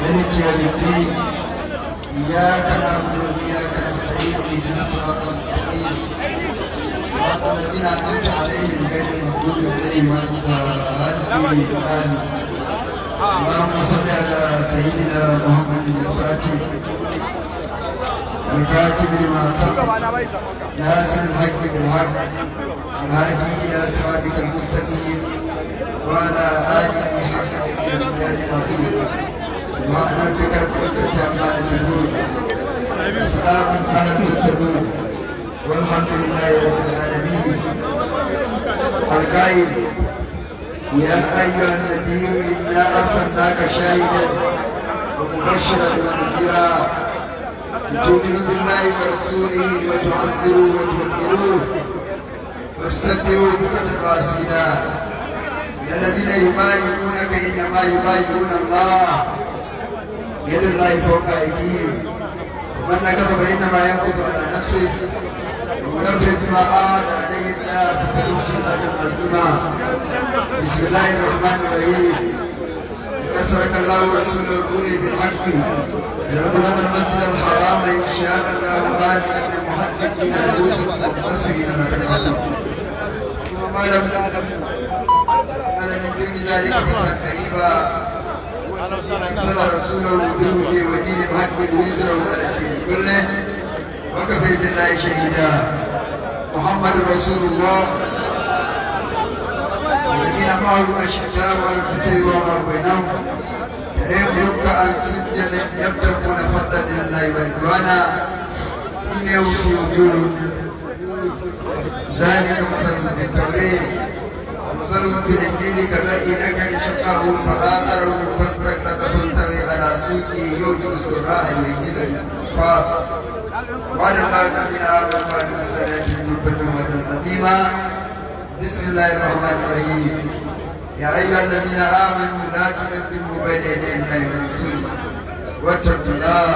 مالك يوم الدين إياك نعبد وإياك نستعين اهدنا الصراط المستقيم صراط الذين أنعمت عليهم غير المغضوب عليهم ولا الضالين آمين. اللهم صل على سيدنا محمد الفاتح الكاتب لما سبق ناصر الحق بالحق الهادي إلى صراطك المستقيم وعلى آله حق الإمداد العظيم. سبحان ربك رب العزة عما يصفون وسلام على المرسلين والحمد لله رب العالمين. القائل يا أيها النبي إنا أرسلناك شاهدا ومبشرا ونذيرا لتؤمنوا بالله ورسوله وتعزروه وتوقروه وتسبحوه بكرة وأصيلا. الذين يبايعونك إنما يبايعون الله يد الله فوق أيديهم ومن نكث فإنما ينكث على نفسه ومن أوفى بما عاد عليه الله فسنؤتيه أجرا عظيما. بسم الله الرحمن الرحيم. لقد صدق الله ورسوله الرؤيا بالحق لندخلن المسجد الحرام إن شاء الله آمنين محدثين رؤوسا مقصرين لا تخافون وما لم من دون ذلك فتحا قريبا أرسل رسوله بالهدى ودين الحق ليظهره على الدين كله وكفى بالله شهيدا. محمد رسول الله الذين معه أشداء على الكفار وما بينهم تريهم ركعا سجدا يبتغون فضلا من الله ورضوانا سيماهم في وجوههم ذلك مثلهم في التوريت ومثلهم في الإنجيل كزرع أكل شقه فآزره فاستغلظ فاستوى على سوقه يوجب الزراع ليغيظ الكفار. وعد الله الذين آمنوا وعملوا الصالحات منهم مغفرة عظيما. بسم الله الرحمن الرحيم. يا أيها الذين آمنوا لا تقدموا بين يدي الله ورسوله واتقوا الله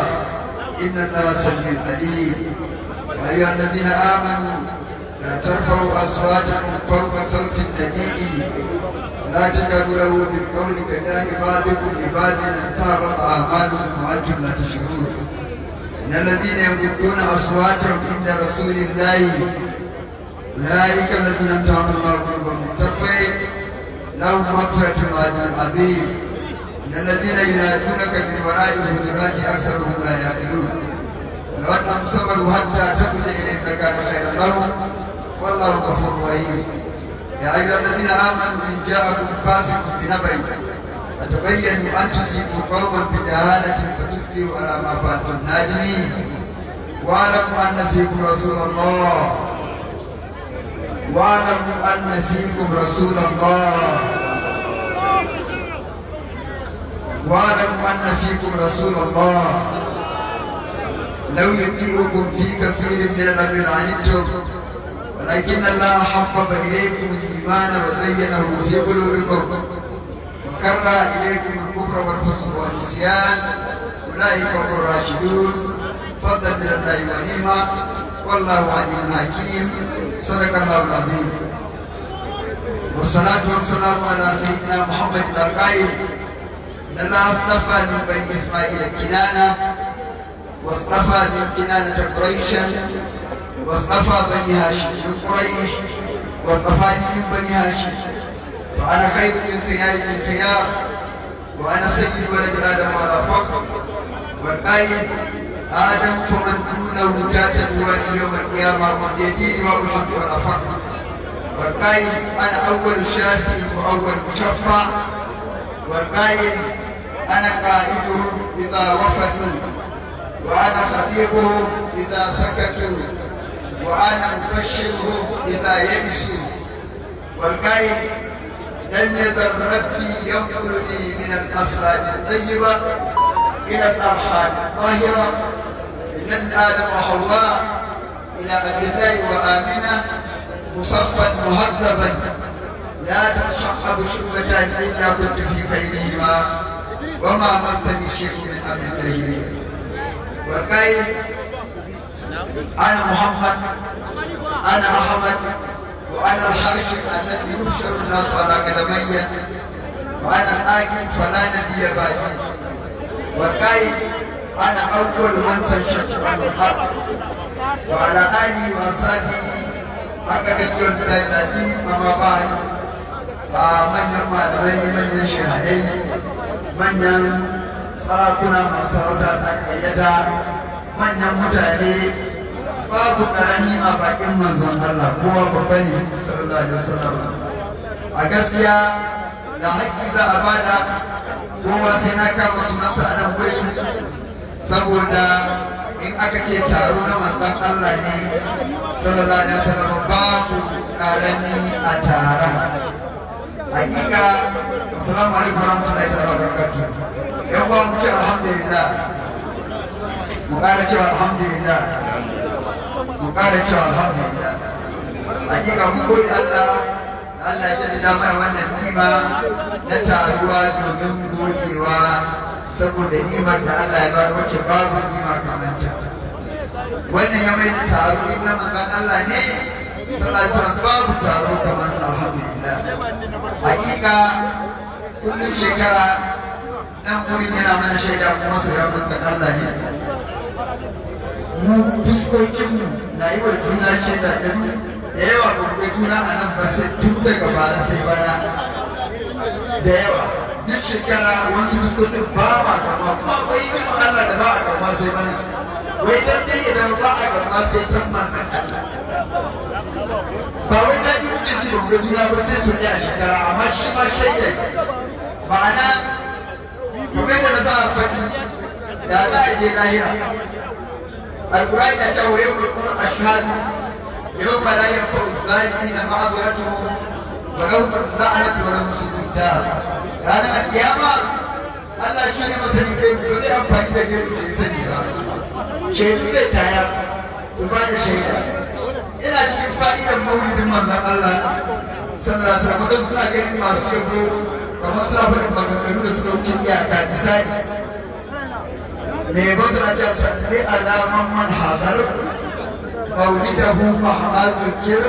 إن الله سميع عليم. يا أيها الذين آمنوا لا ترفعوا أصواتكم فوق صوت النبي ولا تجهروا له بالقول كجهر بعضكم لبعض أن تهبط أعمالكم وأنتم لا تشعرون. إن الذين يغضون أصواتهم عند رسول الله أولئك الذين امتحن الله قلوبهم بالتقوى لهم مغفرة وأجر عظيم. إن الذين ينادونك من وراء الحجرات أكثرهم لا يعقلون ولو أنهم صبروا حتى تخرج إليهم لكان خيرا لهم والله غفور رحيم. يا أيها الذين آمنوا إن جاءكم فاسق بنبأ فتبينوا أن تصيبوا قوما بجهالة فتصبحوا على ما فعلتم نادمين. واعلموا أن فيكم رسول الله واعلموا أن فيكم رسول الله واعلموا أن فيكم رسول الله لو يطيعكم في كثير من الأمر لعنتم ولكن الله حبب إليكم الإيمان وزينه في قلوبكم وكره إليكم الكفر والفسق والعصيان أولئك هم الراشدون فضلا من الله ونعمة والله عليم حكيم. صدق الله العظيم. والصلاة والسلام على سيدنا محمد القائل إن الله اصطفى من بني إسماعيل كنانة واصطفى من كنانة قريشا واصطفى بني هاشم من قريش واصطفاني من بني هاشم فأنا خير من خيار من خيار وأنا سيد ولد آدم ولا فخر. والقائل آدم فمن دونه تحت لواء يوم القيامة واليدين والحمد ولا فخر. والقائل أنا أول شافع وأول مشفع. والقائل أنا قائدهم إذا وفدوا وأنا خطيبهم إذا سكتوا وأنا مبشرهم إذا يئسوا. والقائل لم يزل ربي ينقلني من الأصلات الطيبة إلى الأرحام الطاهرة من آدم وحواء إلى عبد الله وآمنة مصفا مهذبا لا تتشعب شعبتان إلا كنت في خيرهما وما مسني شيء من أمر الجاهلين. والقائل أنا محمد أنا أحمد وأنا الحرش الذي يحشر الناس على قدمي وأنا الآكل فلا نبي بعدي والقائد أنا أول من تنشق عن الأرض وعلى آلي وأصحابي هكذا اليوم العزيز وما بعد من يوم علي من يشهدي من يوم صلاتنا مسارات أكيدا من يوم متعلي babu karami a bakin manzon Allah kowa babba ne sallallahu alaihi wasallam a gaskiya da haƙƙi za a bada kowa sai na kama sunansa a nan wuri saboda in aka ce taro na manzon Allah ne sallallahu alaihi wasallam babu karami a taron hakika assalamu alaikum warahmatullahi wabarakatuh yan uwa mu ce alhamdulillah mu ƙara cewa alhamdulillah mu ƙara cewa alhamdulillah hakika mun gode Allah Allah ya jaddada mana wannan ni'ima na taruwa domin godewa saboda ni'imar da Allah ya bar wacce babu ni'ima kamar ta wannan ya mai taro inna manzon Allah ne sallallahu alaihi wasallam babu taro kamar sa alhamdulillah hakika kullum shekara nan wurin yana mana shaida kuma su ya manzon Allah ne mu fuskokinmu na yi wa juna shaida ɗin da yawa ba ga juna a nan ba sai tun daga bara sai bana da yawa duk shekara wasu fuskokin ba ma gama kuma akwai yi Allah da ba a gama sai bana wai dan dai idan ba a gama sai tan manzan Allah ba wai da yi muke ji ba ga juna ba sai su ne a shekara amma shi ma shaida ma'ana kuma da na sa faɗi da za a je lahira القرآن يقول يقول أشهد يوم لا ينفع الظالمين معذرتهم ولهم اللعنة ولهم سوء الدار ranar alƙiyama Allah shi ne masani kai ko zai amfani da gaibu da ya sani ba shaidu zai taya su ba da shaida ina cikin fa'idar maulidin manzon Allah sallallahu alaihi wasallam suna ganin masu yabo kamar suna faɗin maganganu da suka wuce iyaka misali ne basra ta salli alaman man hadar maulidahu mahma zikir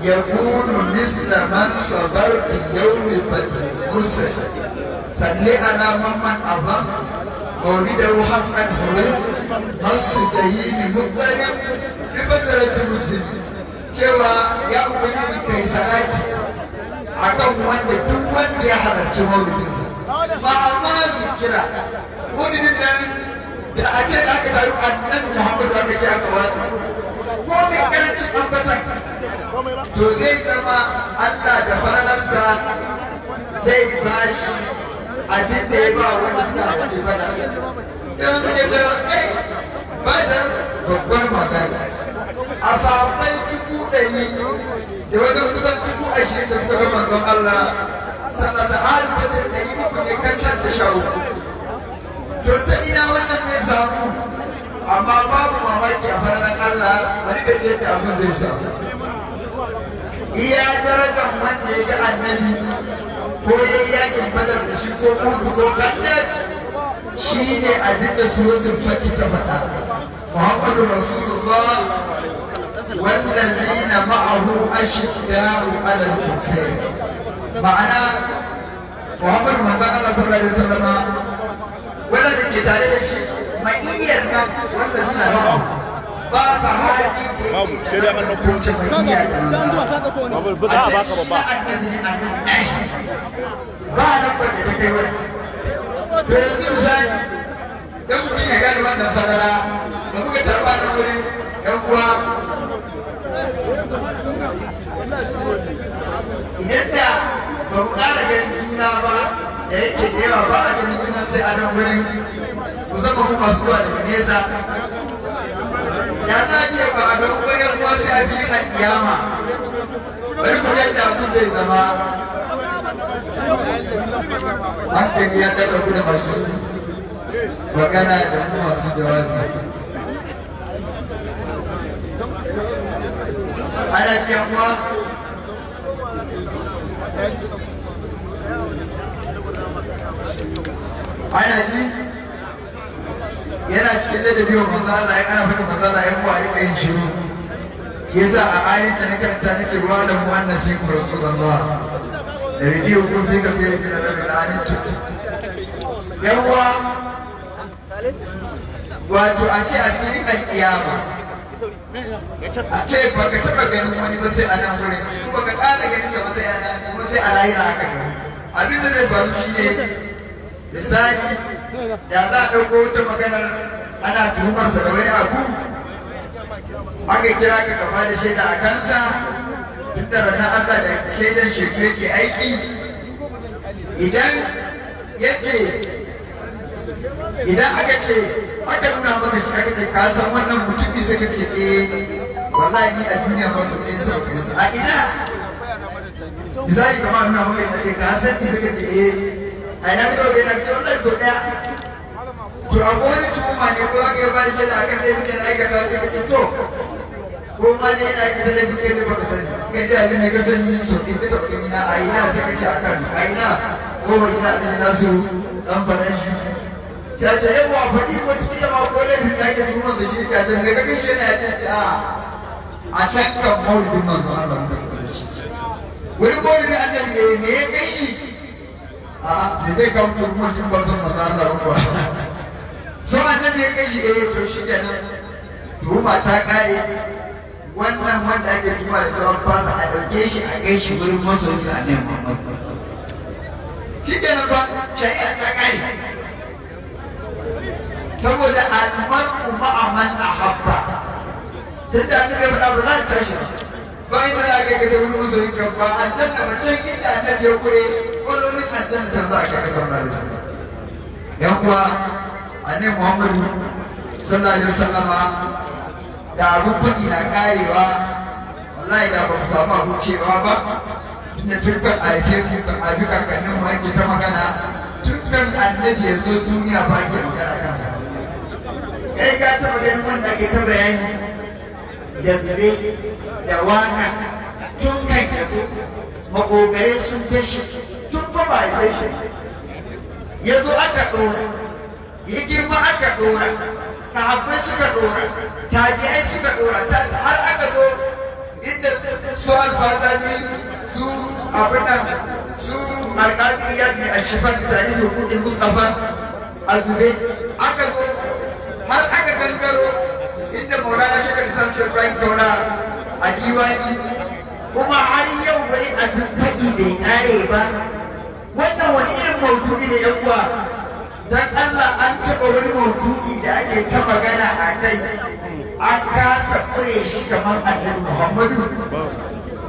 yakunu misla man sabar bi yawmi badr mursal salli alaman man azam maulidahu haqqan hurim masjidin muddarim bi badrat mursal cewa ya ubangiji kai salati akan wanda duk wanda ya halarci maulidinsa ba ma zikira maulidin nan da a ce da aka taru annabi Muhammadu aka ce aka wani ko mai karancin ambatan to zai zama Allah da faralarsa zai ba shi abin da ya ba wanda suka halarci bada yau da ke tara kai badar babbar magana a sabai 100,000 da wajen kusan 20,000 da suka ga manzon Allah sannan sa'adu badar 300 ne kan can da shawo to ta ina wannan zai samu amma babu mamaki a faranar Allah wani da yadda abin zai samu iya darajar wanda ya ga annabi ko ya yi yakin badar da shi ko kudu ko kandar shi ne abin da suratul fatih ta faɗa Muhammadu Rasulullah wallazina ma'ahu ashidda'u 'alal kuffar ma'ana Muhammadu manzon Allah sallallahu alaihi wasallam wanda da ke tare da shi ma'iyyar nan wanda suna ba ba sa haɗi da yake da mutunci ma'iyya da a ce shi na annabi ne annabi ɗashi ba nan ba da ta kai wani to yanzu misali don mutum ya gane wannan fadala da muka tarba da wurin yan uwa idan da ba mu ƙara ganin juna ba da yake da yawa ba a ganin juna sai a nan wurin musamman ku masu zuwa daga nesa ya za ce ba a ganin bayan kuwa sai a filin alƙiyama bari ku yadda abu zai zama hankali ya ɗaga ku da masu magana da mu masu jawabi ana biyan kuwa ana ji yana cikin ladabi wa manzo Allah ya kana fata manzo Allah ya kuwa rika yin shiru yasa a ayin da na karanta na ce wa da mu annan fi kuma rasulullah da bidiyo kun fi ka fiye da rabin da anin cutu yawwa wato a ce a filin alƙiyama a ce baka taɓa ganin wani ba sai a nan wurin kuma ka ƙara ganin sa ba sai a nan kuma sai a lahira haka ne abin da zai faru shi ne misali da za a ɗauko wata maganar ana tuhumarsa da wani abu aka kira ka gaba da shaida a kansa tun da ranar Allah da shaidan shekaru yake aiki idan ya ce idan aka ce aka nuna maka shi aka ce ka san wannan mutum bisa ka ce wallahi ni a duniya ba su tsaye da kansa a ina misali kamar nuna maka ita ce ka san ni suka ce a ina ka dauke na fito wallahi sau daya to akwai wani tuhuma ne ko aka yi ba da shaida akan ɗaya mutum aikata sai ka ce to ko ma ne yana aikata da duk yadda baka sani kai da abin da ka sani sau ɗaya ka taɓa gani na a ina sai ka ce a kan a ina ko ba gina ɗan na su ɗan faɗan shi sai ce yawa faɗi wata kila ma ko laifin da ake tuhumar sa shi ka ce me ka kashe na ya ce a can kan maulidin manzon Allah muka kashe shi wani maulidin annabi me ya kai shi da zai kawo turmur jin basan manzon Allah ba sau annabi ya kai shi to shi kenan tuhuma ta kare wannan wanda ake tuhuma da yawan fasa a ɗauke shi a kai shi wurin masoyinsa a nan Muhammad shi kenan ba shari'a ta kare saboda almar'u ma'a man ahabba tunda annabi ya faɗa ba za ta tashi ba inda za ka kai wurin masoyin ka ba aljanna ba can inda annabi ya kure kololin aljanna can za ka kai sallallahu alaihi wasallam yan uwa annabi Muhammadu sallallahu alaihi wasallama da abun faɗi na karewa wallahi da ba mu samu abun cewa ba tunda turkan haife mu kan abi kakannin mu ake ta magana turkan annabi ya zo duniya ba ake magana kansa kai ka taɓa ganin wanda ake ta bayani da zube da waka tun kan ya zo makogare sun fashe tun fa ba ya fashe ya zo aka ɗora ya girma aka ɗora sahabbai suka ɗora tabi'ai suka ɗora har aka zo inda su alfazari su abin nan su alƙalin yadda a shifar da tare da hukudin mustafa a zube aka zo har aka gangaro inda maulana shekar islam shekar kauna a diwani kuma har yau bai abin faɗi bai ƙare ba wannan wani irin maudu'i ne yan uwa dan Allah an taɓa wani maudu'i da ake ta magana a kai an kasa ƙure shi kamar annabi Muhammadu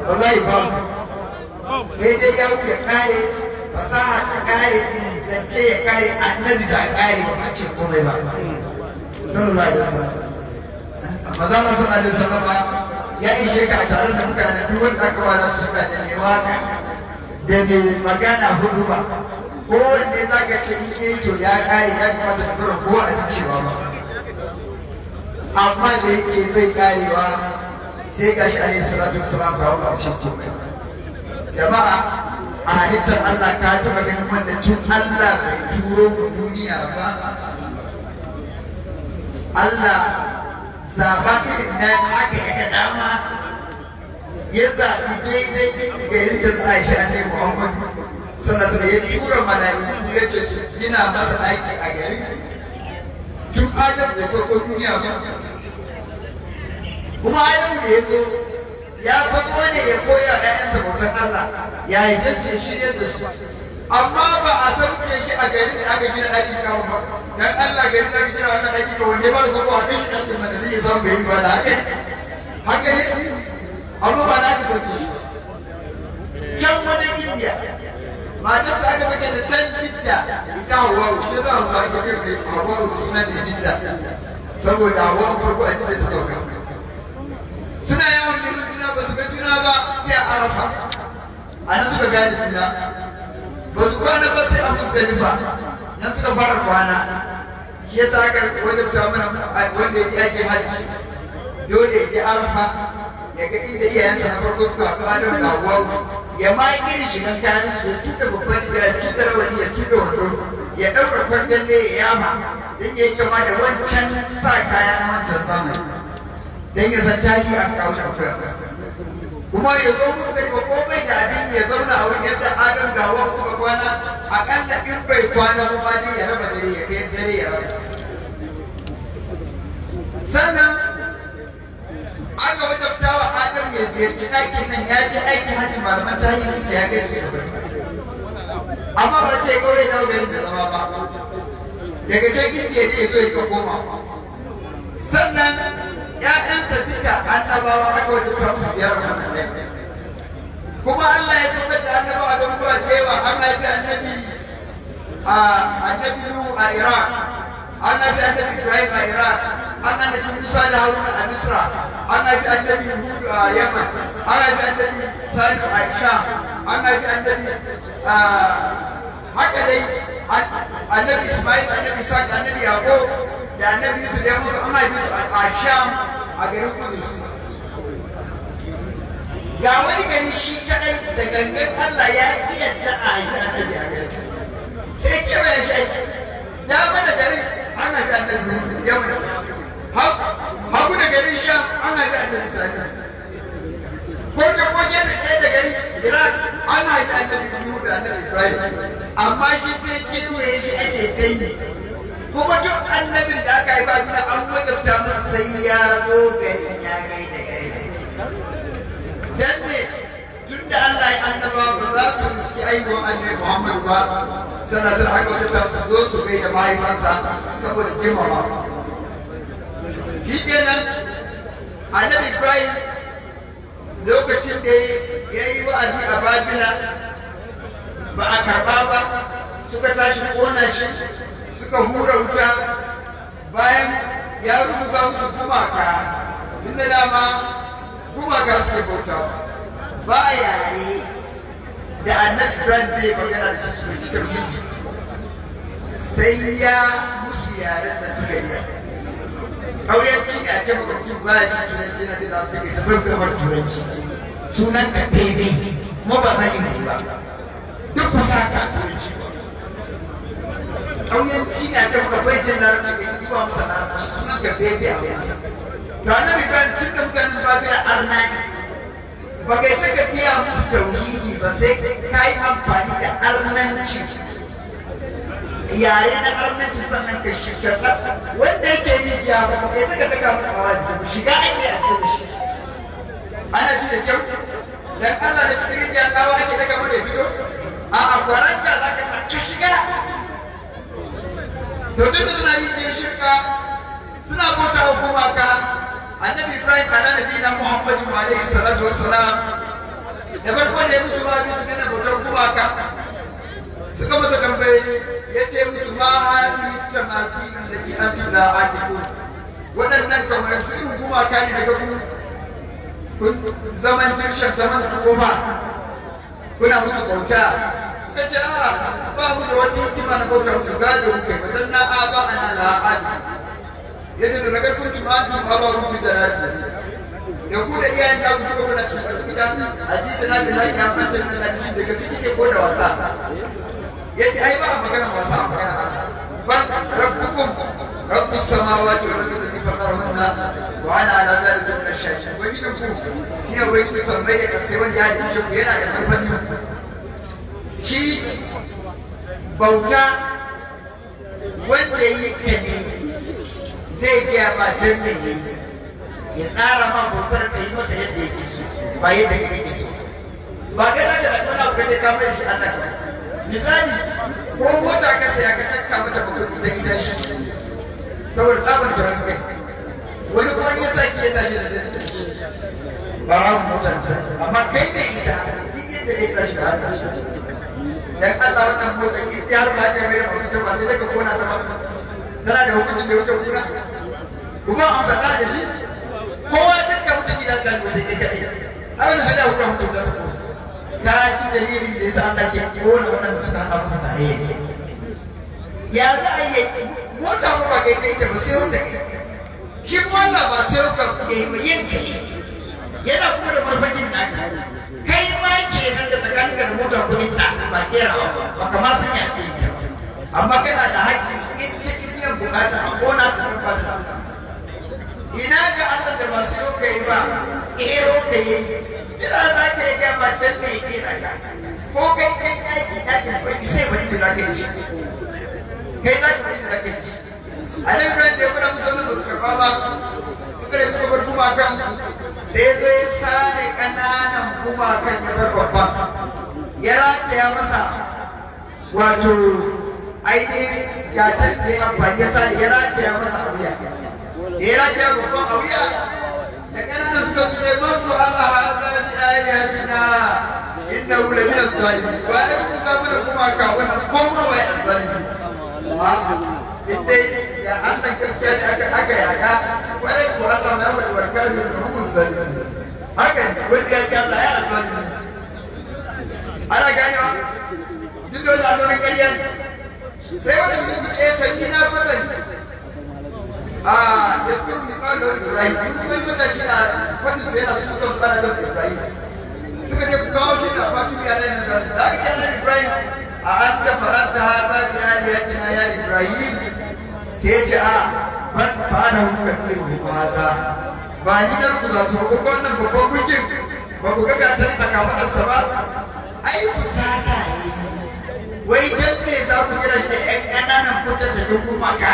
wallahi ba sai dai ya wuce kare fasaha ta kare zance ya kare annabi da kare ba a ce komai ba sallallahu alaihi wasallam maza na sallallahu alaihi wasallam ya ishe ka a taron da muka da duk wanda aka wada su da mai waka da mai magana hudu ba ko wanda za ka ce ike to ya kare ya kamata ka dora ko a cewa ba amma da yake bai karewa sai gashi alaihi salatu wassalam ba wa ce komai jama'a a halittar Allah ka taɓa ganin wanda tun Allah bai turo mu duniya ba Allah zaba irin na haka ya ga dama ya zaɓi daidai garin da za a shi annabi Muhammad sallallahu alaihi ya tura mala'iku ya ce su gina masa ɗaki a gari tun Adam da sauko duniya ba kuma Adamu da ya zo ya faɗo ne ya koya ‘ya'yansa bautar Allah ya haife su ya shirya da su amma ba a sauke shi a garin da aka gina ɗakin kawo ba dan Allah garin da aka gina wannan ɗakin kawo wanda ba da sauko a kai shi ɗakin madadi ya samu gari ba da haka ne amma ba na aka sauke shi can wani Indiya matarsa aka fake da can Jidda ita Hawwa'u shi yasa Hausa ake kai Hawwa'u da suna da Jidda saboda Hawwa'u farko a Jidda ta sauka suna yawan neman juna ba su ga juna ba sai a Arafa a nan suka gane juna ba su kwana ba sai a Muzdalifa nan suka fara kwana shi yasa aka wajabta mana wanda ya yake hajji dole ya je Arafa ya ga inda iyayensa na farko suka haɗu Adamu da Hawwa'u ya ma yi irin shigan kayan su ya tuɗa babban ya tuɗa rawani ya tuɗa wando ya ɗaura kwandalle ya yama don ya yi kama da wancan sa kaya na wancan zamani dan ya san tarihi an kawo shi akwai masa kuma ya zo musu da komai da abin ya zauna a wurin yadda Adam da Hawwa suka kwana akalla in bai kwana ba ma ya raba dare ya kai dare ya raba sannan aka wajabta wa Adam ya ziyarci ɗakin nan ya je aikin hajji malaman tarihi sun ce ya kai su 70 amma ba ce gaure da garin da zama ba daga can gindi ya je ya zo ya rika koma sannan ‘ya'yansa duka annabawa aka wajabta musu ziyarar wannan ɗaya kuma Allah ya saukar da annabawa a garuruwa da yawa an haifi annabi Nuhu a Iraq an haifi annabi Ibrahim a Iraq an haifi Musa da Haruna a Misra an haifi annabi Hudu a Yaman an haifi annabi Salihu a Sham an haifi annabi haka dai annabi Ismail annabi Isaac annabi Yaqub da annabi Yusuf ya musu an haifi su a Sham a garin Kudus ga wani gari shi kadai da gangan Allah ya yadda a yi annabi a garin sai kewaye shi aiki dama da garin ana ga annabi Hudu Yaman hagu da garin Sham ana ga annabi Salihu ko da ɗaya da garin Iraq ana ga annabi Nuhu da annabi Ibrahim amma shi sai kewaye shi ake kai kuma duk annabin da aka yi ba duna an wajabta masa sai ya zo garin ya gai da garin dan ne tun da Allah ya annaba ba za su riski aiwon annabi Muhammad ba sannan sun haka wajabta su zo su gai da mahaifansa saboda girmama shi kenan annabi Ibrahim lokacin da ya yi wa'azi a Babila ba a karɓa ba suka tashi ƙona shi suka hura wuta bayan ya rubuta musu gumaka inda dama gumaka suke bauta ba a yare da annabi Ibrahim zai magana da shi su ji tauhidi sai ya musu yaren da suka yi ƙauyanci ne a ce maka mutum ba ya ji turanci na da ta kai ta zan gamar turanci sunan ka bebe kuma ba za yi ba duk fasaha turanci ba ƙauyanci ne a ce maka bai jin larabci ka zuba masa larabci sunan ka bebe a wasa da annabi Ibrahim tun da mutanen Babila arna ne ba kai saka biya musu tauhidi ba sai ka yi amfani da arnanci yare na arnanci sannan ka shiga wanda yake rijiya ba kai saka taka masa hawa da shiga ake a kuma shi ana ji da kyau dan Allah da cikin rijiya tsawa ake daga mara fito a akwaranta za ka ka shiga to duk da suna rijiyar shirka suna bauta wa gumaka annabi Ibrahim ala nabiyina Muhammadu alaihi salatu wassalam da farko da ya musu ma bisu gana bautar gumaka suka masa tambaye ya ce musu ma hali tamathil allati antum la aqifun waɗannan kamar su irin gumaka ne daga kun zaman dirshan zaman tukuma kuna musu bauta suka ce ba mu da wata hikima na bautar musu gado kai ba dan na aba ana la'adi yadda da nagar kun tumantu aba rufi da raki da ku da iyayen da ku duka kuna cikin gidan ajiye na da zaki amfanta da lafiya daga sai kike ko da wasa yace ai ba magana wasa a magana bal rabbukum rabbus samawati wal ardi alladhi fatarahunna wa ana ala dhalika min ash-shahidin wa gidan ku kina wai ku sammai da kasai wanda ya ji shi yana da karfan shi bauta wanda yake ne zai gaya ma dan me yayi ya tsara ma bautar ka yi masa yadda yake so ba yadda kake so ba ga da kana ka ka mai shi Allah ka misali ko mota ka saya ka cakka mata bakon ita gidan shi saboda tsabar jiran kai wani kuma ya saki ya tashi da zai tashi ba ran motar ta amma kai ne ita duk yadda kai tashi ka hata dan Allah wannan motar in ya har ba ka mai masu ta ba sai daga kona ta ba tana da hukuncin da wuce kura kuma amsa da shi kowa cakka mata gidan ta ba sai dai kadai abin da sai da hukunta mutum da ka ji dalilin da yasa Allah ke kona waɗanda suka haɗa masa tarayya ya za a yi mota ba kai kai ta ba sai wanda kai shi kuma Allah ba sai ka yi ba yin kai yana kuma da farfajin naka kai ma ke nan da tsakaninka da mota kuɗin ta ba kera ba kama sun ya ke yi amma kana da haƙƙi in ta biyan bukata a kona ta ba ta ina ga Allah da ba sai ba ƙero ka yi jira za ka yi gama can mai ƙera ka ko kai ɗakin ba sai wani da za ka yi shi kai za ka wani da za ka yi shi a nan ran da ya kuna musu wani ba su karɓa ba suka da suka bar gumakan sai zai sare ƙananan gumakan ya bar babban ya rataya masa wato ainihin gatan da ya amfani ya sare ya rataya masa a wuya da ya rataya babban a wuya da ƙananan suka fi zai man su Allah haza bi ayatina inna wula min az-zalimin wa da kuka mana gumaka wannan koma wai az-zalimin inda ya Allah gaskiya ne aka yaka kwarai ko Allah na wani warka ne da hukun zalimi haka ne wanda ya ce Allah ya zalimi ana ganewa duk da wani abin ƙarya ne sai wanda suka fi ɗaya sanyi na fatan ya suka fi ba da wani Ibrahim duk wani matashi na fatan su yana su kan tsara da Ibrahim suka je ku kawo shi na Fatima ya rai nazar da aka ce Allah Ibrahim a an ta faranta haza bi aliyatina ya Ibrahim sai ce a ban fara hukar ɗin haza ba ni da rukuza su ba kuma wannan babban kukin ba ku ga gatar a kafaɗarsa ba ai ku sata wai dan me za ku kira shi da ƴan ƙananan kutar da duk maka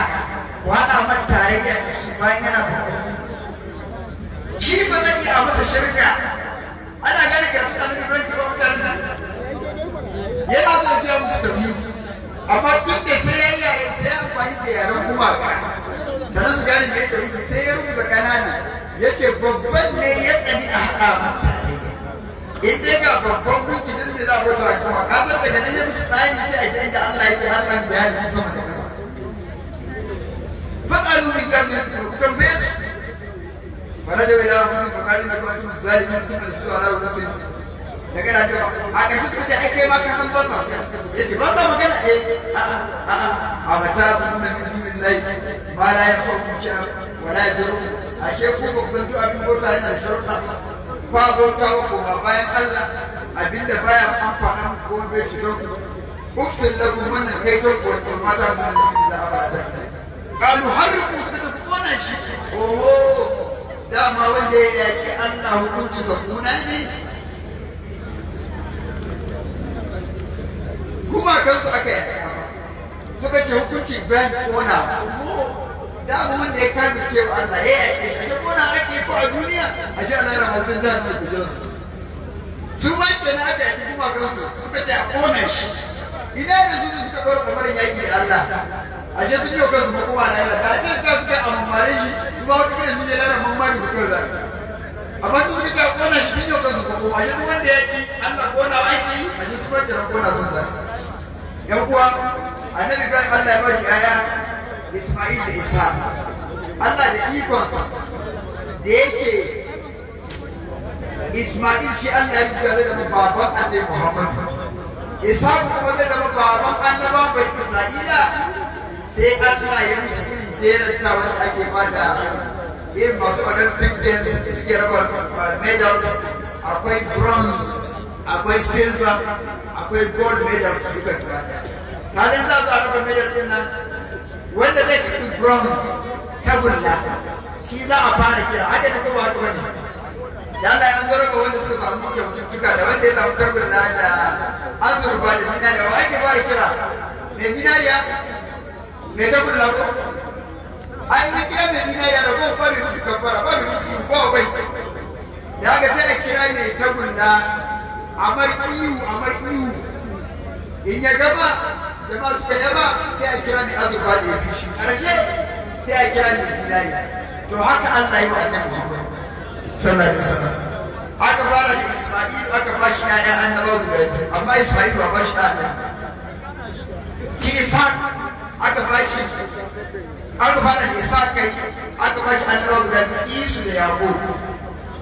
ku haɗa man tarayya da su bayan yana babban shi ba zai yi a masa shirka ana gane karfin annabi Ibrahim kuma mutanen nan yana so ya biya musu tauhidi amma tun da sai ya yi sai amfani da yaren gumaka sannan su gane mai tauhidi sai ya rubuta kanana ya ce babban ne ya tsani a haɗa mata in dai ga babban gunki din da za a bauta wa kuma ka san daga nan ya musu tsani sai a yi inda Allah yake har nan bayani ta sama da kasa fasalu min kan tambaye su wala da wala mun ko kali na ko zalimin sun da zuwa na rusul daga da a ƙarshe suka ce ai kai ma ka san ba sa yace ba sa magana a mata bin da bin zai ma la ya farku shi wala ya duru ashe ku ba ku san duk abin bauta yana da sharuɗa ba bauta ba ko ba bayan Allah abinda baya amfana ku ko bai cutar ku uftin lakum wannan kai to ko mata mun da abada qalu harriqu suka kona shi oho dama wanda ya yaki Allah hukunci sakuna ne kuma kansu aka yi suka ce hukunci Ibrahim kona dama wanda ya kame cewa Allah ya yake shi kona ake ko a duniya a shi Allah ya rahmatun jihar da kujerarsu su ma kenan aka yi kuma kansu suka ce a kona shi ina da su suka ɗora kamarin yaƙi da Allah a shi sun yi wa kansu kuma na yi da ce suka suka a mamare shi su ma wata kare sun yi lara mamare su kawai amma duk suka kona shi sun yi wa kansu kuma a shi duk wanda ya ƙi Allah kona ake yi a shi su ma kenan kona sun zai yan kuwa annabi Ibrahim Allah ya bashi aya Isma'il da Isa Allah da ikonsa da yake Isma'il shi Allah ya jira da baban Annabi Muhammad Isa kuma zai zama baban annabawan Bani Isra'ila sai Allah ya musu irin jeranta wanda ake bada yin masu Olympic Games suke raba medals akwai bronze akwai silver akwai gold medals duka gaba kazan za a raba medals din nan wanda zai karɓi bronze tagulla shi za a fara kira haka da kuma haka wani da Allah ya zara ga wanda suka samu kyaututtuka da wanda ya samu tagulla da azurfa da zinariya wa ake fara kira mai zinariya mai tagulla ko an yi kira mai zinariya da kuma ba mai musu kafara ba mai musu ba bai da haka sai a kira mai tagulla amar iyu in ya gaba jama'a suka yaba sai a kira ni azurfa da ya fi shi ƙarshe sai a kira ni zinari to haka Allah yi wa annabi Muhammad sallallahu alaihi wasallam aka fara da Isma'il aka ba shi ƴaƴan annabawa guda biyu amma Isma'il ba ba shi ƴaƴan ki Ishaq aka ba shi aka fara da Ishaq kai aka ba shi annabawa guda biyu Isu da Yaqub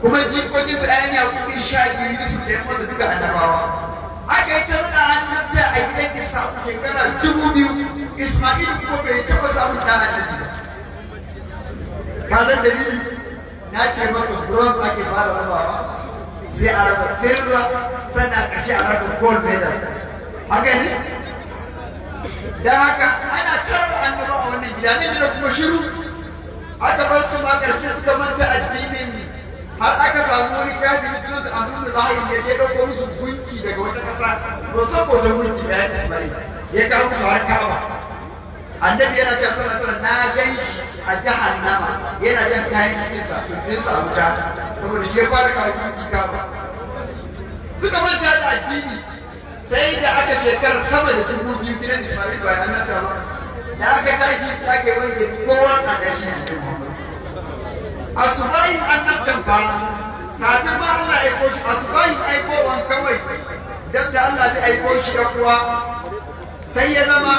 kuma jikokin su ɗayan Yaqub din 12 Yusuf da Yaqub duka annabawa aka yi ta rika annabta a gidan Isa shekara 2000 Isma'il kuma bai taɓa samun ɗan annabi ba ka san dalili na ce maka bronze ake fara rabawa sai a raba silver sannan a ƙarshe a raba gold medal haka ne don haka ana tarba annaba a wannan gida ne da kuma shiru aka bar su ma ƙarshe suka manta addinin har aka samu wani kafin sunansa Abdul Lahi ya je dauko musu gunki daga wata kasa to saboda gunki da Ismail ya kawo musu har Kaaba annabi yana cewa sallallahu alaihi wasallam na ganshi a jahannama yana jan kayan cikin sa ibn sa wuta saboda shi ya fara kawo gunki Kaaba suka manta da addini sai da aka shekara sama da 2000 gidan Ismail ba nan da ba da aka tashi sai aka yi wani da kowa a gashi asubahin annabtan ba kafin ma Allah ya aiko shi asubahin aikowan kawai dab da Allah zai aiko shi da kuwa sai ya zama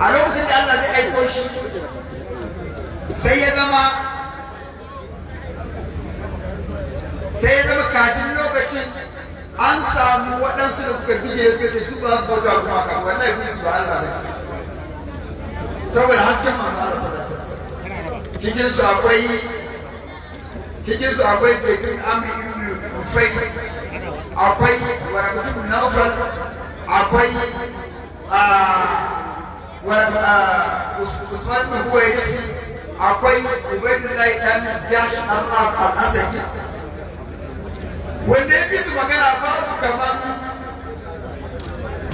a lokacin da Allah zai aiko shi sai ya zama kafin lokacin an samu waɗansu da suka bige suka ce su ba su bauta kuma kan wallahi gudu ba Allah ne saboda hasken manzo Allah sallallahu alaihi wasallam cikin su akwai zaitun amri ibn Ufay akwai Waraqat ibn Nawfal akwai Usman ibn Huwais akwai Ubaydullah dan Jahsh al-Asadi wanda yake su magana babu kamar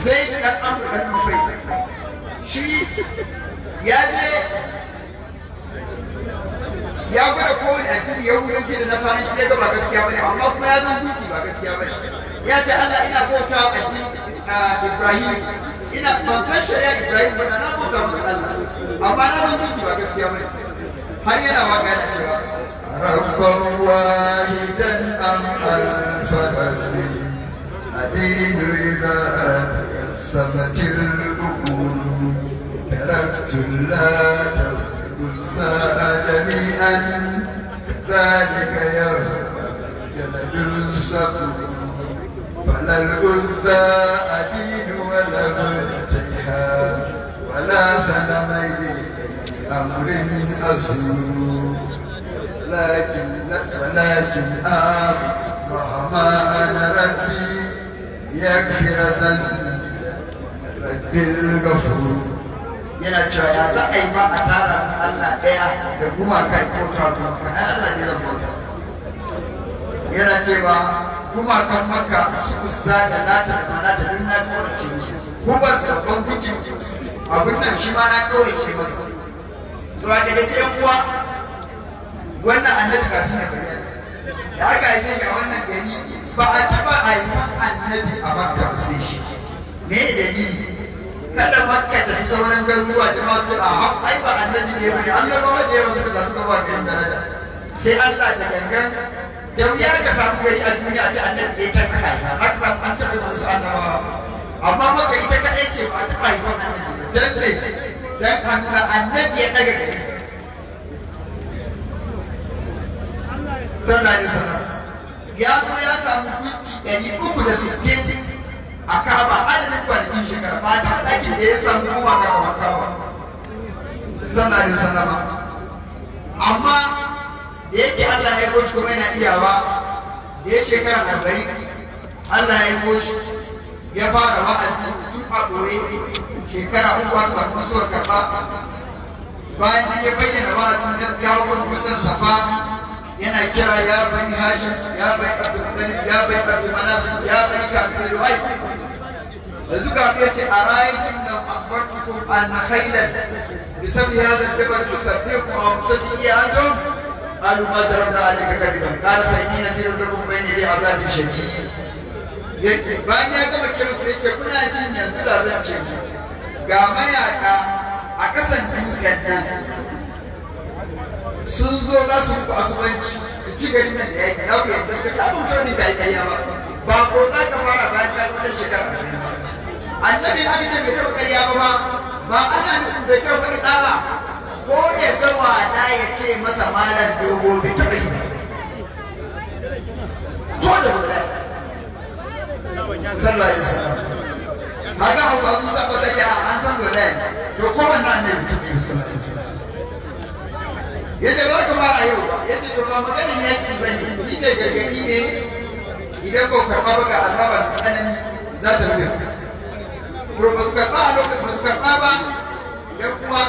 Zaid dan Amr dan Ufay shi ya je ya gwada kowane addini yahudanci da nasaranci ya ga ba gaskiya bane amma kuma ya san gunki ba gaskiya bane ya ce Allah ina bauta wa Ibrahim ina ban san shari'a Ibrahim ba na bauta wa Allah amma na san gunki ba gaskiya bane har yana waka yana cewa rabban wahidan am al-fadli adinu idza samatil uqulu taraktu la جميعا ذلك يوم جلد الصبر فلا الأذى أدين ولا منتهى ولا سلمي أمر أزور ولكن مهما أنا ربي يغفر ذنبي رب الغفور yana cewa ya za a yi ma a tara Allah ɗaya da gumaka ko tato ai Allah ne da bauta yana cewa gumakan Makka su Uzza da Lata da Manata duk na kaurace musu gubar babban gujin abin nan shi ma na kaurace masa to a daga ta yan uwa wannan annabi kafin ya bayyana da aka haife shi a wannan gari ba a taɓa haifan annabi a Makka ba sai shi me dalili kada Makka ta fi sauran garuruwa jama'a ce a ai ba annabi ne bane annabawa da yawa suka tafi gaba garin daraja sai Allah da gangan da wuya ka samu gari a duniya ce annabi ya can kai za ka samu an taɓa musu annabawa amma Makka ita kaɗai ce ba ta haifan annabi dan ne dan annabi ya daga gari sallallahu alaihi wasallam ya zo ya samu gunki 360 a Ka'aba adadin kwanakin shekara ba ta ɗakin da ya samu kuma ga Ka'aba sallallahu alaihi wasallam amma da yake Allah ya goshi kuma yana iyawa da ya shekara 40 Allah ya goshi ya fara wa'azi tun a ɓoye shekara 3 aka samu nasuwar karɓa bayan da ya bayyana wa'azin da ya hau dutsen Safa yana kira ya bani Hashim ya bani Abdul Muttalib ya bani Abdul Manaf ya bani Ka'ab Lu'ay da suka fiye ce a rayukin da akbartukum an khailan bisabi hadha al-jabal tusaffikum wa musaddiqi antum qalu ma darabna alayka kadiban qala fa inni nadhirun lakum bayna yaday azabin shadid yake bayan ya gama kira sai ce kuna jin yanzu da zan ce ga mayaka a kasan dutsen nan sun zo za su muku asubanci su ci gari nan da yake na ku yadda su ka abin kawai da ya ba ba ko za ka fara bayan ta kuma shekara ba annabi aka ce bai taɓa ƙarya ba ba ana nufin bai taɓa faɗi ɗala ko ya ga wada ya ce masa malam dogo bai taɓa yi ko da guda sallallahu alaihi wasallam haka hausa sun saba sake an san guda to ko wannan annabi taɓa yi sallallahu alaihi wasallam yace ba ka fara yau ba yace to ba maganin yaki bane ni ne gargadi ne idan ko karɓa baka azaba mai tsanani za ta rubuta to ba su karɓa a lokacin ba su karɓa ba idan kuma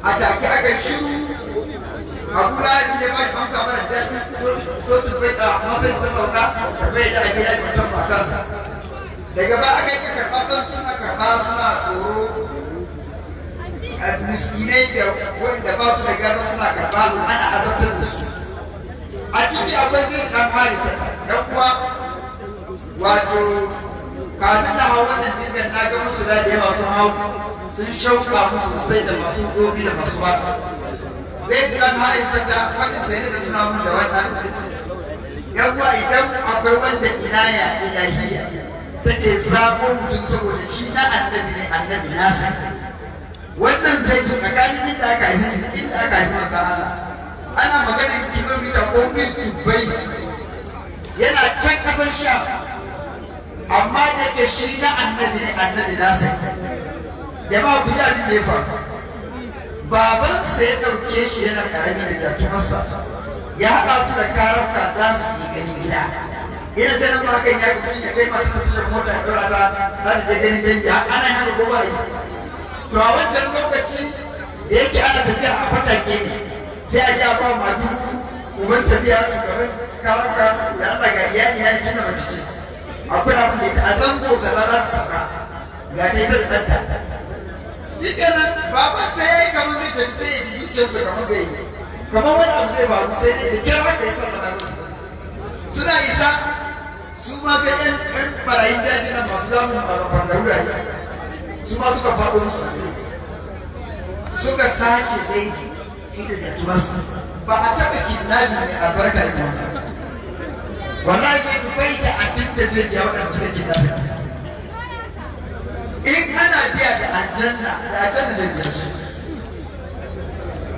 a take aka shiru Abu Lahab ya ba shi amsa mana da so ta bai da masai ta sauka bai da abin da ta faɗa sa daga ba aka yi karɓar suna karɓa suna tsoro miskinai da wanda ba su da gado suna karɓa ana azabtar da su a ciki akwai zai ɗan harisa dan kuwa wato kafin da hau wannan dingan na ga musu da yawa sun hau sun shauka musu sai da masu gofi da masu ba zai ɗan harisa ta wanda sai da tuna mun da wannan yawa idan akwai wanda inaya ilahiyya take zaɓo mutum saboda shi na annabi ne annabi nasa wannan zai yi tsakanin inda aka yi inda aka yi manzan Allah ana maganar kilomita ko mil dubbai yana can ƙasar sha amma da ke shi na annabi ne annabi nasa jama'a ku ji abin da ya faru babansa ya ɗauke shi yana ƙarami da jatumarsa ya haɗa su da karafka za su je gani gida ina ce nan ba kan ya ga ya kai mata sa tashar mota ya ɗora ta za ta je gani dangi ana yi haka ko ba yi to a wancan lokaci da yake ana tafiya a fatake ne sai a ji a ba ma dubu uban tafiya shugaban karafka da Allah ga iyali ya tunda mace ce akwai abin da ita a zango kaza za ta sauka ga ta ita da ɗanta shi kenan baban sai ya yi kamar zai tafi sai ya ji zuciyarsa kamar bai yi kamar wani abu zai faru sai dai da kyar wanda ya sallama musu suna isa su ma sai ɗan barayin daji na masu damun a da wurare su ma suka faɗo musu suka sace zai fi da jatumarsa ba a taɓa kidnabi mai albarka da kyau wallahi ne bai da abin da zai biya waɗanda suka kidnabi in ana biya da aljanna zai biya su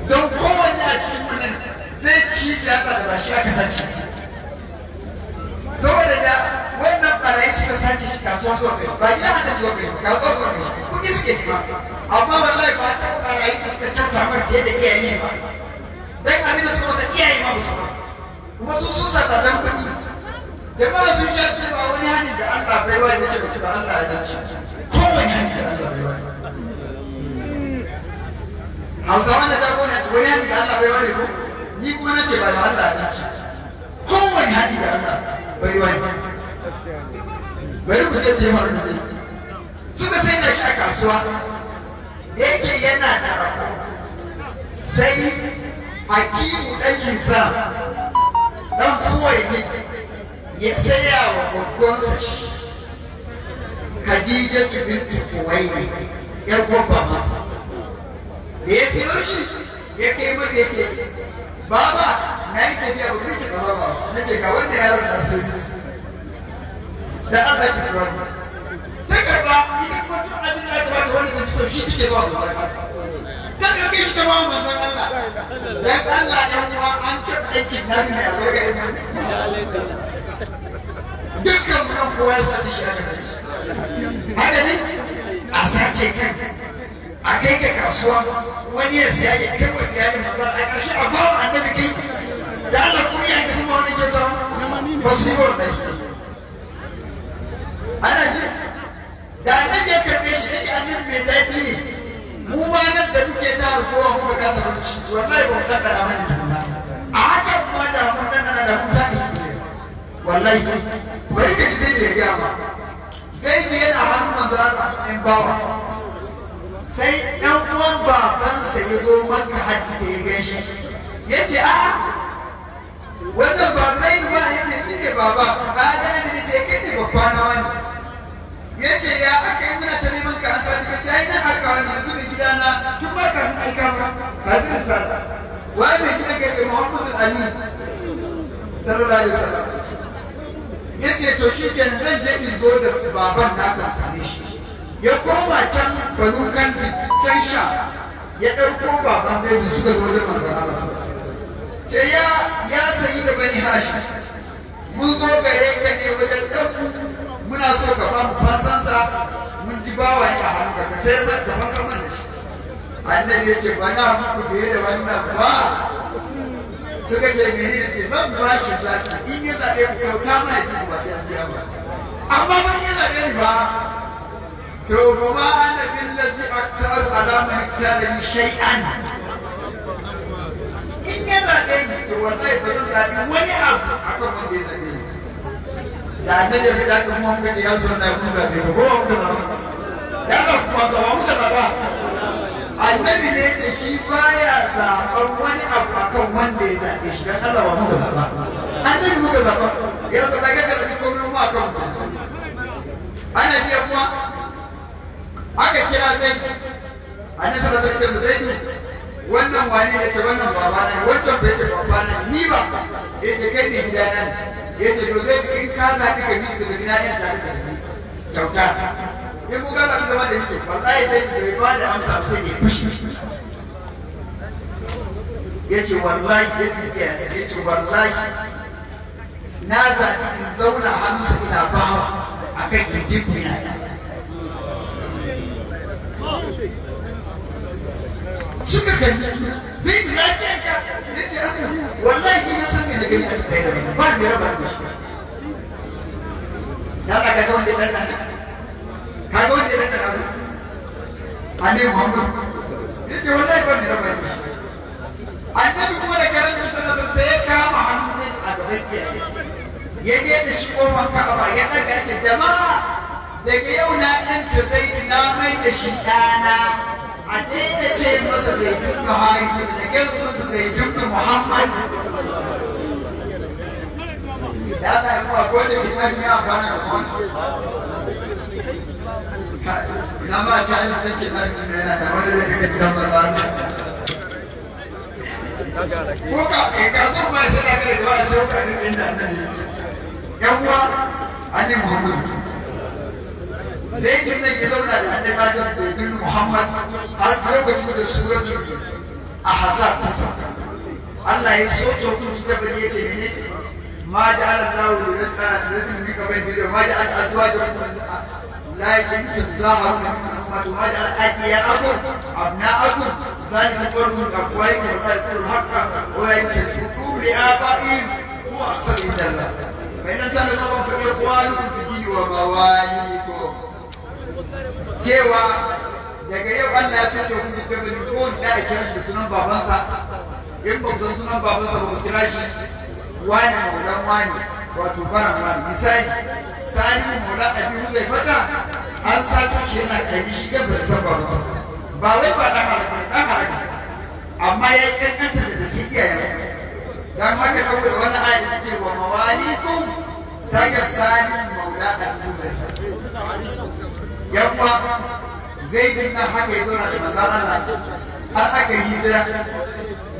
don kowanne a cikin munin zai ci zaɓa da ba shi aka sace saboda da wannan ɓarayi suka sace shi kasuwa suka kai ba gida hada zuwa kai kasuwa suka kai kuɗi suke shi ba amma wallahi ba ta ɓarayi da suka kyauta mar fiye da iyaye ba dan abin da suka masa iyaye ma ba su ba kuma sun sata dan kuɗi jama'a sun sha cewa wani hannun da Allah bai wani ce ba Allah ya dace kowane hannun da Allah bai wani Hausawa da ta kone wani hannun da Allah bai wani ko ni kuma na ce ba da Allah ya dace kowane hannun da Allah bai wani bari ku je da yawan da zai suka sai da shi a kasuwa da yake yana da rako sai hakimu ɗan yinsa ɗan kowai ne ya saya wa gwaggonsa shi Khadija bintu Khuwailid yar gwagwa masa da ya siyo shi ya kai mata ya ce baba na yi tafiya ba kuma ka baba na ce ga wanda yaron na so ji da Allah ki kira ta karba ita kuma tun abin da aka bata wanda ta so shi take zuwa ga ta karbe shi ta ba manzon Allah dan Allah dan uwa an taɓa aikin nabi mai albarka irin dukkan mu kowa ya sace shi aka sace haka ne a sace kan a kai ka kasuwa wani ya siya ya kai wa iyalin maza a ƙarshe a bawa annabi kai da Allah ko ya ga sama wani kyauta ba su yi ba wannan ana ji da annabi ya karɓe shi yake annabi mai daɗi ne mu ma nan da muke ta harkowa muka kasa barci wallahi ba mu ɗaɗɗara mana tukuna a hakan ma da mun ɗaɗɗara da mun taɗi wallahi bari ka ji zai da ya gaya ma zai da yana hannun manzo Allah in bawa sai ɗan uwan babansa ya zo maka haji sai ya gaishe ya ce a wannan ba zai yi ba ya ce ni ne baba ka ga ni ce kai ne babba na wani ya ce ya aka yi muna ta neman ka an sati ka ce ai nan aka wani yanzu mai gidana tun ba kafin aika ba ba zai sa wai mai gida kai ce Muhammadu Ali sallallahu alaihi wasallam ya ce to shi kenan zan je in zo da baban na kan same shi ya koma can banu kalbi can sha ya ɗauko baban zai suka zo da manzan Allah ce ya sayi da bani hashi mun zo gare ka ne wajen ɗauku muna so ka ba mu fasansa mun ji bawa ya hannu ka sai zan ka fasa man da shi annabi ya ce ba na muku biye da wannan ba suka ce mene da ce zan ba shi zaki in ya zaɓe ku kyauta ma ya ba sai an biya ba amma ban yi zaɓe ni ba to ba ma ana bin lazi aktar alamar ikhtara ni shay'an in ya zaɓe ni to wallahi ba zan zaɓi wani abu akan wanda ya zaɓe ni da annabi ya fita kan mu muka ce ya so na mun zaɓe ko muka zaɓa da Allah kuma zaɓa muka zaɓa annabi ne ce shi baya zaɓan wani abu akan wanda ya zaɓe shi dan Allah wa muka zaɓa annabi muka zaɓa ya zaɓa ga ka zaɓi komai mu akan mu ana jiya kuma aka kira zai annabi sallallahu alaihi wasallam zai wannan wani ne ce wannan babana ne wancan bai ce babana ne ni ba yace kai ne gidana ne yace to zai in ka zaɓi ka bisu da gida ɗin tare da ni kyauta in ku gaba zama da nake wallahi zai bai ba da amsa sai ne fushi yace wallahi yace wallahi na zaɓi in zauna hannunsa ina bawa akan gindin ku ina da suka kalli juna zai yi lafiya ka ya ce wallahi ni na san me da gani a kai da mai ba ni raba da shi ya ba ka ga wanda ya dan ka ga wanda ya dan abu annabi Muhammad ya ce wallahi ba ni raba da shi annabi kuma da karanta sallallahu sai ya kama hannu sai a gaban iyaye ya je da shi kofar Ka'aba ya daga ce jama'a daga yau na ɗanta zai na mai da shi ɗana a daina ce masa zai dukkan haisu da gaisu masa zai dukkan Muhammad da ana yi wa gwada kitan ya bana da wani ina ma ta yi da kitan ne yana da wanda zai daga gidan maza ko ka so ma sai da kada da wani sai ka da inda annabi yan uwa annabi Muhammad zai dinga ya zauna da annabawa da ibn Muhammad har lokacin da suratul ahzab ta sauka Allah ya soke hukunci da bane yace ne ma ja'ala Allahu lirajulin min qablihi ma ja'ala azwajakum la yatazaharuna min ummati ma ja'ala adiyakum abna'akum zalika qawlun afwaikum wa qawlul haqqa wa yasfuku li aba'ihim huwa ahsanu indallah fa in kana lakum fa ikhwanukum fi dini wa mawalikum cewa daga yau Allah ya soke ku da gabani ko da ake kira shi da sunan babansa in ba san sunan babansa ba ku kira shi wani maulan wani wato baran wani misali sani maula abi zai fata an sato shi yana kai shi kansa da san babansa ba wai ba dan halaka amma ya yi kankanta da sai iyayen dan haka saboda wannan ayat ta ce wa mawalikum saka sani maula abi zai yamma zai dinga haka ya zauna da manzan Allah har aka yi hijira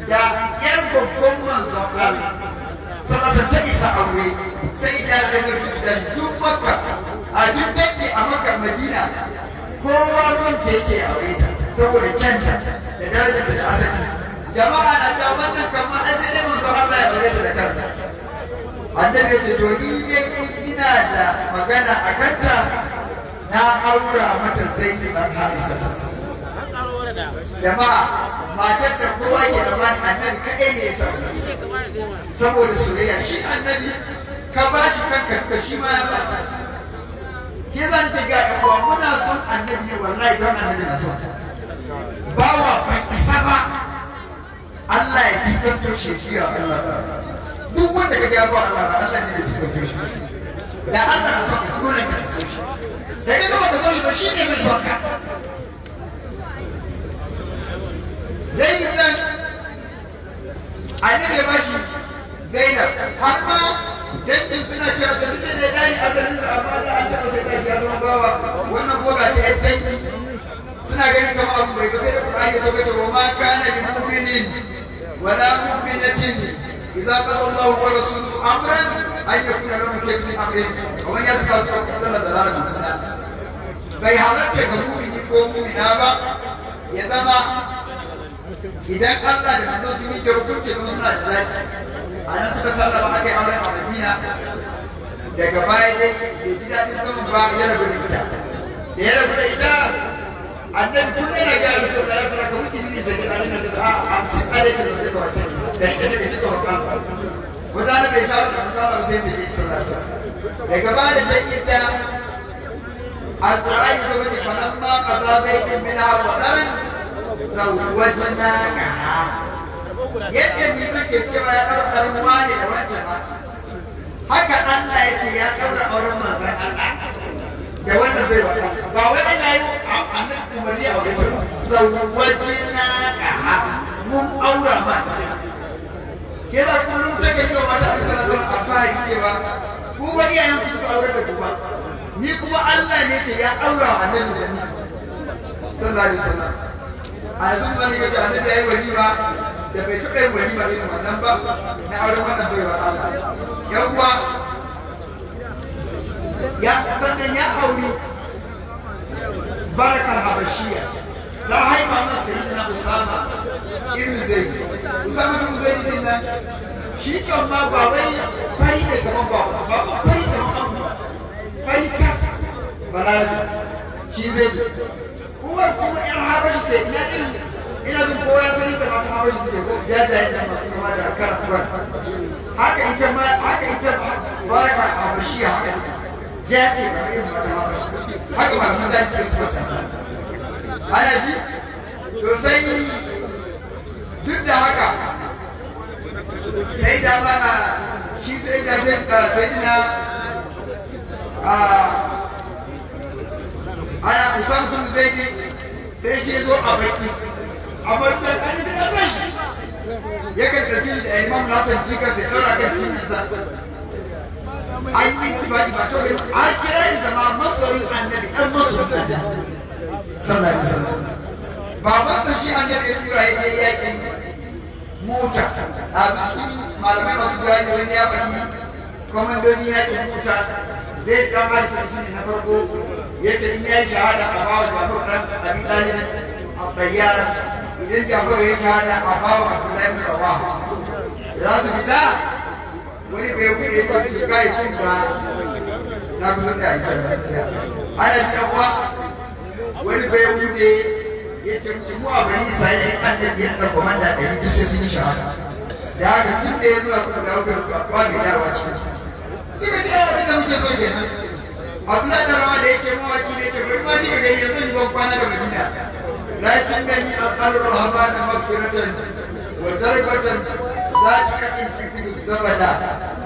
da yar babban manzan Allah salasa ta isa aure sai da daga da duk makka a duk dangi a makka Madina kowa son ta yake aure ta saboda kyanta da darajar da asali jama'a na ta wannan kamar ai sai dai manzan Allah ya aure ta da kansa annabi ya ce to ni ina da magana a kanta na aura mata Zaid bin Harisa jama'a matar da kowa ke da mani annabi kaɗai ne ya sauka saboda soyayya shi annabi ka ba shi kanka ka shi ma ya ba ke zan ta ga ɗan muna son annabi ne wallahi don annabi na son bawa bai isa ba Allah ya fiskanto shi ya Allah duk wanda ka ga ba Allah ne da fiskanto shi da Allah na son ka dole ka so shi da ne zama da zo ba shi ne mai son ka Zainab nan annabi ya bashi Zainab har ma dangin suna cewa ta duk da dai asalin sa amma da an taɓa sai da ya zama bawa wannan ko ga ta dangi suna ganin kamar abu bai ba sai da Qur'ani ya tabbata wa ma kana lil mu'minin wala mu'minatin idza qala Allahu wa rasuluhu amran an yakuna lahum kayfun amrin wa man yasqa Allah da rabbul bai halatta ga mu'mini ko mu'mina ba ya zama idan Allah da manzon sun yi hukunci kuma suna da zaki a nan suka sallama aka yi aure a Madina daga baya dai bai ji daɗin zaman ba ya rabu da ita da ya rabu da ita annabi kun yana ga Allah sallallahu alaihi wasallam kuma izini sai da Allah ta a amsin alaika da ta wata da ita da ta wata wanda da bai shawo da Allah sai sai sallallahu alaihi wasallam daga baya da ita al-Qur'ani sai wani falamma qada baitin minha wa daran zawwajnakaha yadda ni muke cewa ya ɗaura auren wani da wancan ba haka Allah ya ce ya ɗaura auren manzon Allah da wannan bai wa ba wai Allah ya annabi umarni a wajen ba zawwajina ka mun aura ma ke da kullum take yi wa mata a bisa nasarar alfahari cewa ku bari yayin ku suka aure da ku ba ni kuma Allah ne ce ya aura wa annabi sallallahu alaihi wasallam a yanzu ba ne kace annabi yayi walima da bai taɓa yin walima irin wannan ba na auren wannan bai wa Allah yan uwa ya sannan ya auri barakar habashiya la haifa masa sayyidina Usama ibn Zaid Usama ibn Zaid din nan shi kan ma ba wai fari da kaman ba fari da kaman fari tas balali shi zai uwar kuma yar habashi ce ina bin kowa ya sani da mata habashi ce ko jajayen da masu kama da karatuwar haka ita baraka habashiya haka jaje ba irin mata habashi haka ba mun dace da su ba ana ji to sai duk da haka sai da mana shi sai da sai dina ana Usama sun zai sai shi zo a baki amma da kan da san shi yakan tafi da Imam Hassan jika sai daura kan cikinsa an yi tibadi ba to a kira shi zama masoyin annabi dan masoyin annabi sallallahu alaihi wasallam baban sa shi annabi ya tura yake yakin mota a cikin malamai masu gani wani ya bani komandoni yakin mota zai dan ba shi ne na farko yace in yayi shahada a bawa Jafar dan Abi Talib a bayyar idan Jafar ya shahada a bawa Abdullahi bin Rawah za su fita wani bai kuɗe ya tafi kai kun da na kusan da ake ana cewa wani bai wuce ya ce musu mu a bani sai annabi ya da komanda da yi sai sun yi shahada da haka tun da ya zuwa kuma da hukar ba mai dawowa cikin suka ce abin da muke so kenan Abdullahi da Rawa da yake mawaki da yake bari ma ni ga gani yanzu ni ban kwana da Madina lakin da ni as'alur rahman maghfiratan wa darbatan ذاتك إن تكتب الزبدا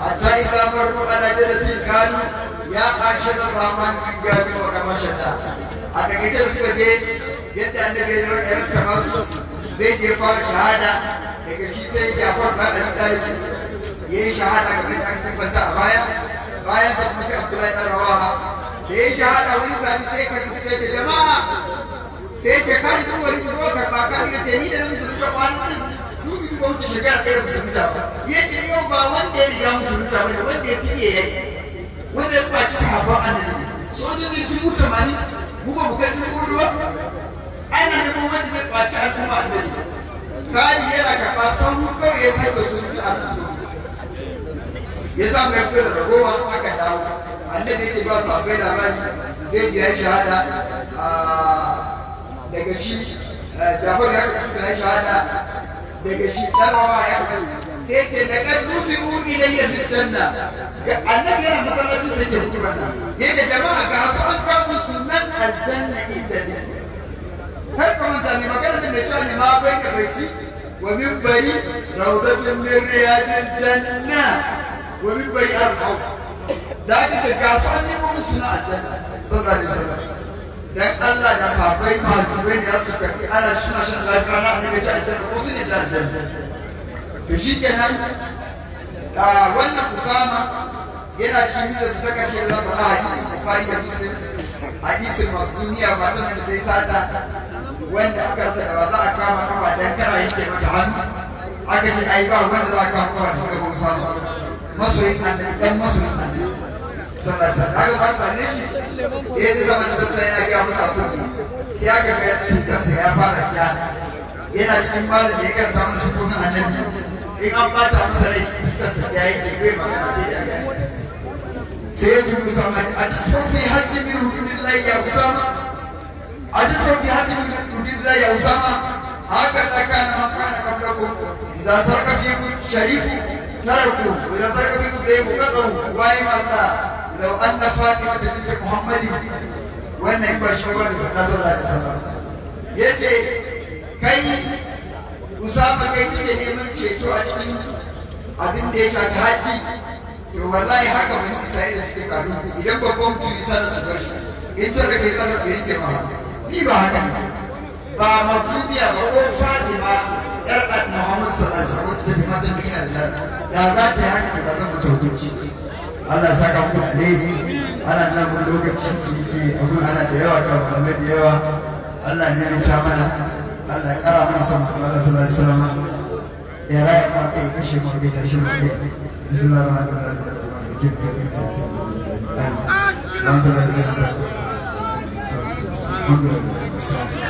حتى إذا مروا على جلس كانوا يا أرشد الرحمن في قابل وكمشدا هذا كتاب سوى yadda annabi ya rarraba masu zai je fara shahada daga shi sai Jafar ba da Talib yayi shahada kamar da aka sifanta a bayan sa kuma sai Abdullahi dan Rawaha da yayi shahada wani sabi sai ka fita da jama'a sai ke kai duk wani zo ka ba ka ce ni da musulmi da kwani duk ba wuce shekara ɗaya musulmi da ba yace yau ba wanda ya riga musulmi da ba wanda ya fiye yayi wanda ya kwaci sahabban annabi sojoji 80,000 mu ba mu kai dubu ba ana da kuma wanda zai kwaci al'umma annabi kari yana karɓa sauru kawai ya sai da su a kaso ya sa mai fito da ragowa aka dawo annabi yake ba su abai da rani zai biya shahada daga shi Jafar ya karɓi da shahada daga shi ɗarawa ya karɓi sai ce da kan nufi umi da ya fitanna annabi yana masallacin sai ke hukumar nan yace jama'a ga su an kawo sunan aljanna inda ne har kuma ta ne magana da mai cewa ne ma bai da baiti wa minbari rawdatun min riyadil janna wa minbari arhau da aka ta ga su an nemo musu na aljanna sallallahu alaihi wasallam dan Allah da sahabbai ma dubai ne su karbi ana suna shan zakara na annabi ta aljanna ko su ne ta aljanna to shikenan wannan Usama yana cikin da su ta kashe da faɗa hadisin Bukhari da Muslim hadisin Makhzumiyya matan da ta yi sata wanda aka rasa da za a kama kafa dan kara yake mata hannu aka ce ai ba wanda za a kama kafa da shiga Usama masoyin annabi dan masoyin annabi sallallahu alaihi wasallam aka ba sa ne da zaman da sai yana ga masa kuɗi sai aka ga fuskar sa ya fara kiya yana cikin malami ya karanta mana sifofin annabi in an bata masa rai fuskar sa ya yi bai magana sai da ya sai ya dubu Usama a tafi haddi min hududillahi ya Usama أجدر في حد من حدود الله يا أسامة هكذا كان من كان قبلكم إذا سرق فيكم شريف تركوه وإذا سرق فيكم ضيف قطعوا وإن الله لو أن فاطمة بنت محمد وأن يبقى شوال صلى الله عليه وسلم يأتي كي Usama kai kike neman ceto a cikin abin da ya shafi haƙƙi to wallahi haka bani Isra'ila suke karu idan babban mutum ya sana su bari in ta da kai sana su yanke ma ni ba haka ne ba Maksumiya ba ko Fatima yar Muhammad sallallahu alaihi wasallam ta bi matan duniya da za ta yi haka to zan mutu hukunci Allah ya saka muku alheri ana nan mun lokaci yake abun ana da yawa kan malamai da yawa Allah ne mai ta mana Allah ya kara mana son Allah sallallahu alaihi wasallam ya raya ma kai kashe mu kai tashi mu kai bismillahir rahmanir rahim alhamdulillah